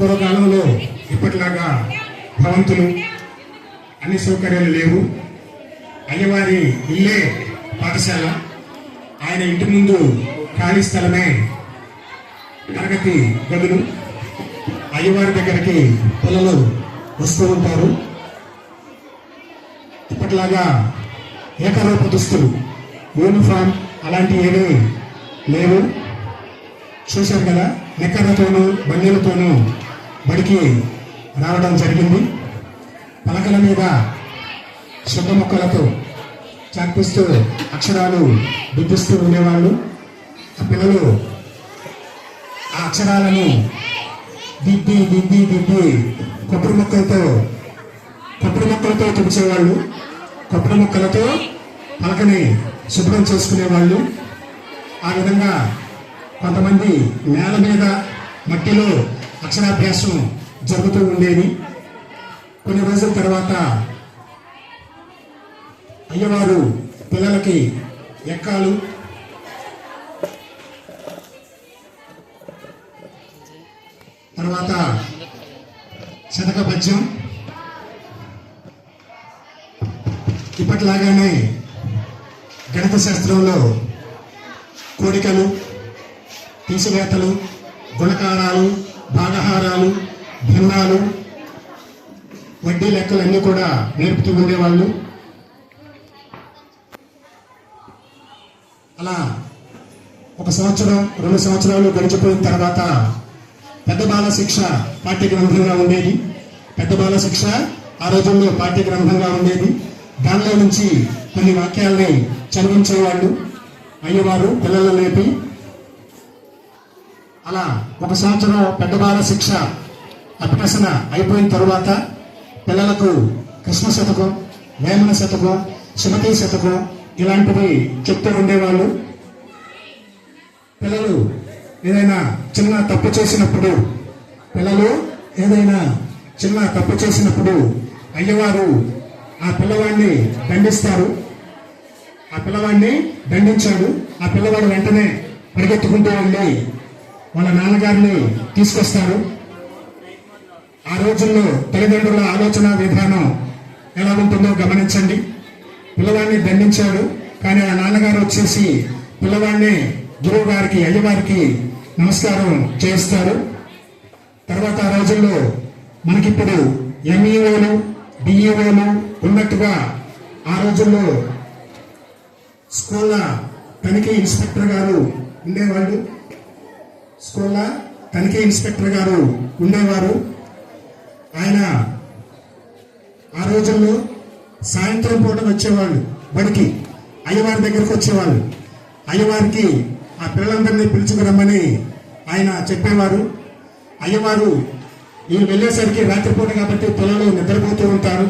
పూర్వకాలంలో ఇప్పటిలాగా భవంతులు అన్ని సౌకర్యాలు లేవు. అయ్యవారి ఇల్లే పాఠశాల. ఆయన ఇంటి ముందు ఖాళీ స్థలమే తరగతి గదులు. అయ్యవారి దగ్గరికి పిల్లలు వస్తూ ఉంటారు. ఇప్పటిలాగా ఏకరూప దుస్తులు, యూనిఫామ్ అలాంటివి ఏమీ లేవు. చూశారు కదా, నిక్కర్లతోనూ బండిలతోనూ బడికి రావడం జరిగింది. పలకల మీద శుద్ధ మొక్కలతో చాపిస్తూ అక్షరాలు దిద్దిస్తూ ఉండేవాళ్ళు. ఆ పిల్లలు ఆ అక్షరాలను దిద్ది దిద్ది దిద్ది కొబ్బరి మొక్కలతో తుడిచేవాళ్ళు. కొబ్బరి మొక్కలతో పలకని శుభ్రం చేసుకునేవాళ్ళు. ఆ విధంగా కొంతమంది నేల మీద మట్టిలో అక్షరాభ్యాసం జరుగుతూ ఉండేది. కొన్ని రోజుల తర్వాత అయ్యవారు పిల్లలకి ఎక్కాలు, తర్వాత శతక పద్యం, ఇప్పటిలాగానే గణిత శాస్త్రంలో కోడికలు, తీసివేతలు, గుణకారాలు, భాగహారాలు, భిన్నాలు, వడ్డీ లెక్కలన్నీ కూడా నేర్పుతూ ఉండేవాళ్ళు. అలా 1 సంవత్సరం 2 సంవత్సరాలు గడిచిపోయిన తర్వాత పెద్ద బాల శిక్ష పాఠ్య గ్రంథంగా ఉండేది. పెద్ద బాల శిక్ష ఆ రోజుల్లో పాఠ్య గ్రంథంగా ఉండేది. దానిలో నుంచి కొన్ని వాక్యాలని చదివించేవాళ్ళు అయ్యవారు పిల్లలు లేపి. అలా 1 సంవత్సరం పెద్ద బాల శిక్ష అభ్యసన అయిపోయిన తరువాత పిల్లలకు కృష్ణ శతకం, వేమన శతకం, సుమతి శతకం ఇలాంటివి చెప్తూ ఉండేవాళ్ళు. పిల్లలు ఏదైనా చిన్న తప్పు చేసినప్పుడు అయ్యవారు ఆ పిల్లవాడిని దండిస్తారు. ఆ పిల్లవాడిని దండించాడు. ఆ పిల్లవాడు వెంటనే పరిగెత్తుకుంటూ వెళ్ళి వాళ్ళ నాన్నగారిని తీసుకొస్తారు. ఆ రోజుల్లో తల్లిదండ్రుల ఆలోచన విధానం ఎలా ఉంటుందో గమనించండి. పిల్లవాడిని దండించాడు, కానీ ఆ నాన్నగారు వచ్చేసి పిల్లవాడిని గురువు గారికి, అయ్యవారికి నమస్కారం చేస్తారు. తర్వాత ఆ రోజుల్లో మనకిప్పుడు ఎంఈఓలు, డిఈఓలు ఉన్నట్టుగా ఆ రోజుల్లో స్కూళ్ళ తనిఖీ ఇన్స్పెక్టర్ గారు ఉండేవారు. ఆయన ఆ రోజుల్లో సాయంత్రం పూట వచ్చేవాళ్ళు బడికి, అయ్యవారి దగ్గరకు వచ్చేవాళ్ళు. అయ్యవారికి ఆ పిల్లలందరినీ పిలుచుకురమ్మని ఆయన చెప్పేవారు. అయ్యవారు ఈయన వెళ్ళేసరికి రాత్రిపూట కాబట్టి పిల్లలు నిద్రపోతూ ఉంటారు.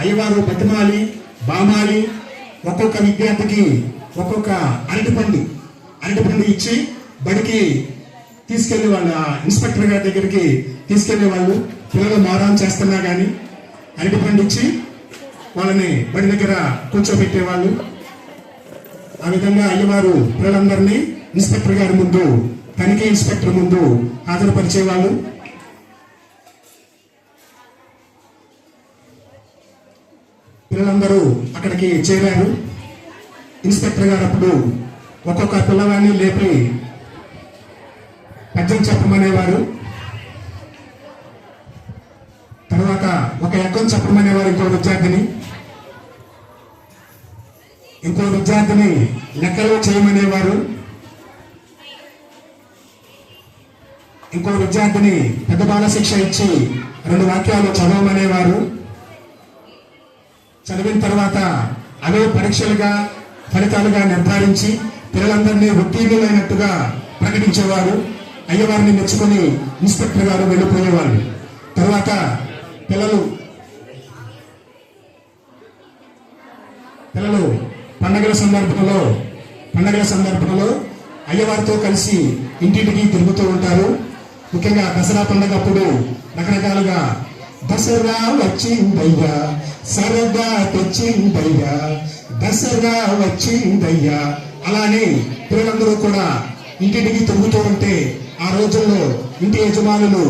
అయ్యవారు బతిమాలి బామాలి ఒక్కొక్క విద్యార్థికి ఒక్కొక్క అరటిపండు ఇచ్చి బడికి తీసుకెళ్లి వాళ్ళ ఇన్స్పెక్టర్ గారి దగ్గరికి తీసుకెళ్లేవాళ్ళు. పిల్లలు మారాం చేస్తున్నా కానీ అరటిపండు ఇచ్చి వాళ్ళని బడి దగ్గర కూర్చోబెట్టేవాళ్ళు. ఆ విధంగా అయ్యవారు పిల్లలందరినీ ఇన్స్పెక్టర్ గారి ముందు, తనిఖీ ఇన్స్పెక్టర్ ముందు హాజరుపరిచేవాళ్ళు. పిల్లలందరూ అక్కడికి చేరారు. ఇన్స్పెక్టర్ గారు అప్పుడు ఒక్కొక్క పిల్లవాడిని లేపి పద్యం చెప్పమనేవారు. తర్వాత ఒక ఎక్కం చెప్పమనేవారు ఇంకో విద్యార్థిని లెక్కలు చేయమనేవారు. ఇంకో విద్యార్థిని పెద్ద బాల శిక్ష ఇచ్చి 2 వాక్యాలు చదవమనేవారు. చదివిన తర్వాత అవే పరీక్షలుగా, ఫలితాలుగా నిర్ధారించి పిల్లలందరినీ ఉత్తీర్ణులైనట్టుగా ప్రకటించేవారు. అయ్యవారిని మెచ్చుకొని ఇన్స్పెక్టర్ గారు వెళ్ళిపోయేవాళ్ళు. తర్వాత పిల్లలు పండగల సందర్భంలో అయ్యవారితో కలిసి ఇంటింటికి తిరుగుతూ ఉంటారు. ముఖ్యంగా దసరా పండగప్పుడు రకరకాలుగా దసరా వచ్చిందయ్యా, సరదా తెచ్చిందయ్యా, దసరా వచ్చిందయ్యా అలానే పిల్లలందరూ కూడా ఇంటింటికి తిరుగుతూ ఉంటే ఆ రోజుల్లో ఇంటి యజమానులు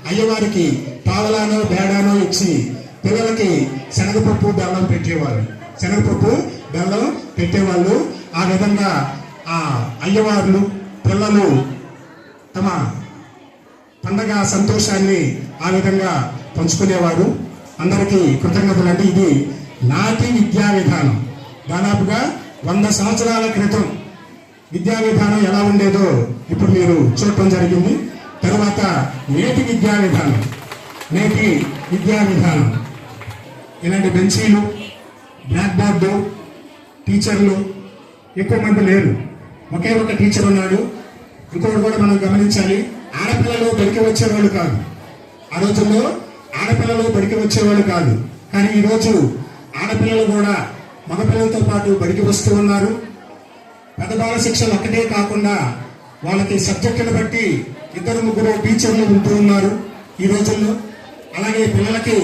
అయ్యవారికి పావలానో బేడానో ఇచ్చి పిల్లలకి శనగపప్పు బెల్లం పెట్టేవారు. శనగపప్పు బెల్లం పెట్టేవాళ్ళు. ఆ విధంగా ఆ అయ్యవార్లు పిల్లలు తమ పండగ సంతోషాన్ని ఆ విధంగా పంచుకునేవారు. అందరికీ కృతజ్ఞతలు అండి. ఇది నాటి విద్యా విధానం. దాదాపుగా 100 సంవత్సరాల క్రితం విద్యా విధానం ఎలా ఉండేదో ఇప్పుడు మీరు చూడటం జరిగింది. తరువాత నేటి విద్యా విధానం. నేటి విద్యా విధానం ఇలాంటి బెంచీలు, బ్లాక్ బోర్డు, టీచర్లు ఎక్కువ మంది లేరు. ఒకే ఒక టీచర్ ఉన్నాడు. ఇంకొకటి కూడా మనం గమనించాలి, ఆడపిల్లలు బడికి వచ్చేవాళ్ళు కాదు. ఆ రోజుల్లో ఆడపిల్లలు బడికి వచ్చేవాళ్ళు కాదు. కానీ ఈరోజు ఆడపిల్లలు కూడా మగపిల్లలతో పాటు బడికి వస్తూ ఉన్నారు. పెద్ద బాల శిక్షలు ఒక్కటే కాకుండా వాళ్ళకి సబ్జెక్టును బట్టి 2-3 టీచర్లు ఉంటూ ఉన్నారు ఈ రోజుల్లో. అలాగే పిల్లలకి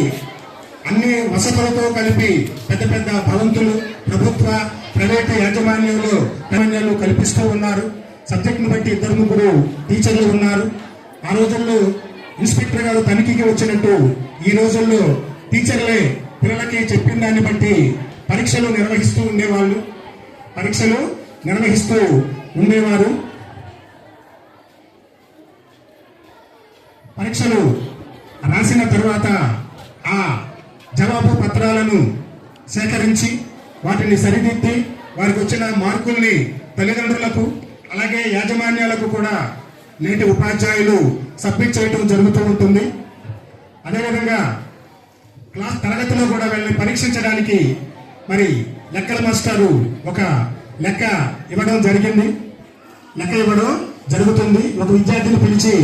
అన్ని వసతులతో కలిపి పెద్ద పెద్ద భవంతులు ప్రభుత్వ ప్రైవేటు యాజమాన్యాలు కల్పిస్తూ ఉన్నారు. సబ్జెక్టును బట్టి 2-3 టీచర్లు ఉన్నారు. ఆ రోజుల్లో ఇన్స్పెక్టర్ గారు తనిఖీకి వచ్చినట్టు ఈ రోజుల్లో టీచర్లే పిల్లలకి చెప్పిన దాన్ని బట్టి పరీక్షలు నిర్వహిస్తూ ఉండేవారు. పరీక్షలు రాసిన తర్వాత ఆ జవాబు పత్రాలను సేకరించి వాటిని సరిదిద్ది వారికి వచ్చిన మార్కుల్ని తల్లిదండ్రులకు అలాగే యాజమాన్యాలకు కూడా నేటి ఉపాధ్యాయులు సబ్మిట్ చేయడం జరుగుతూ ఉంటుంది. అదేవిధంగా క్లాస్ తరగతిలో కూడా వెళ్ళి పరీక్షించడానికి మరి లెక్కల మాస్టారు ఒక లెక్క ఇవ్వడం జరుగుతుంది. ఒక విద్యార్థిని పిలిచి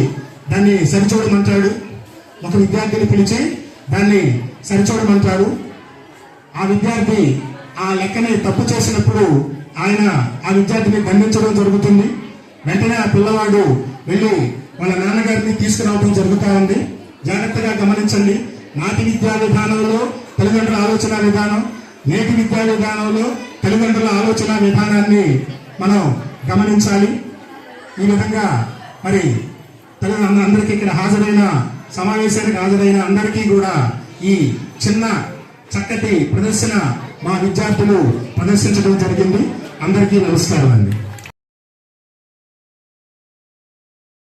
దాన్ని సరిచూడమంటాడు. ఆ విద్యార్థి ఆ లెక్కని తప్పు చేసినప్పుడు ఆయన ఆ విద్యార్థిని దండించడం జరుగుతుంది. వెంటనే ఆ పిల్లవాడు వెళ్ళి వాళ్ళ నాన్నగారిని తీసుకురావడం జరుగుతూ ఉంది. జాగ్రత్తగా గమనించండి. నాటి విద్యా విధానంలో తల్లిదండ్రుల ఆలోచన విధానం, నేటి విద్యా విధానంలో తల్లిదండ్రుల ఆలోచన విధానాన్ని మనం గమనించాలి. ఈ విధంగా మరి అందరికీ ఇక్కడ సమావేశానికి హాజరైన అందరికీ కూడా ఈ చిన్న చక్కటి ప్రదర్శన మా విద్యార్థులు ప్రదర్శించడం జరిగింది. అందరికీ నమస్కారం అండి.